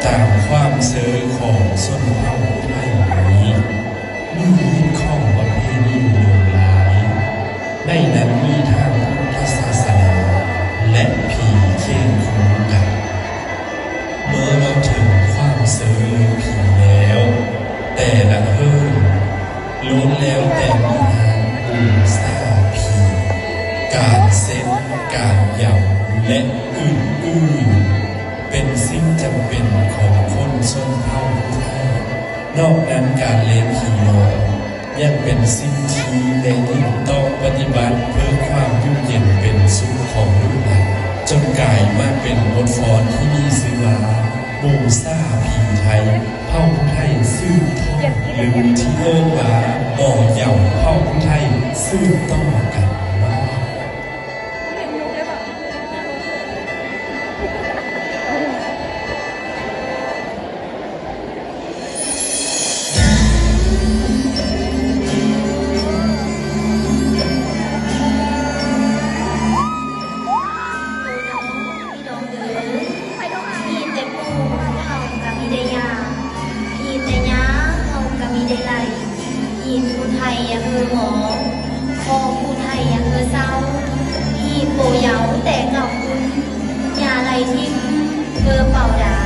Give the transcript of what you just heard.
ตามความเสยของส้นเผ่าไทยนี้มีฮิตข้องประเพณีหลงหลายในนั้นมีทางพุทธศาสนาและผีเคียงคู่กันเมื่อเราถึงความเสยเรื่องผีแล้วแต่ละเฮิ่นล้วนแล้วแต่มีทางบูชาผีการเส้นการเหย่าและอื่นๆเป็นสิ่งจำเป็นของคนชนเผ่าไทยนอกนั้นการเล่นผีโนยังเป็นสิ่งที่ในยิ่งต้องปฏิบัติเพื่อความยุ่งเย็นเป็นสุขของลูกหลานจนกลายมาเป็นบทฟ้อนที่มีชื่อว่าบูชาผีไทยเผ่าไทยซื่อทอดหรือที่เรียกว่าบ่อเหย่าเผ่าไทยซื่อต่อกันมาผู้ไทยยังเออหมอคอผู้ไทยยังเออเศร้าอีโปเยาแต่เก่าคุณยาไรทิมเออเป่าดา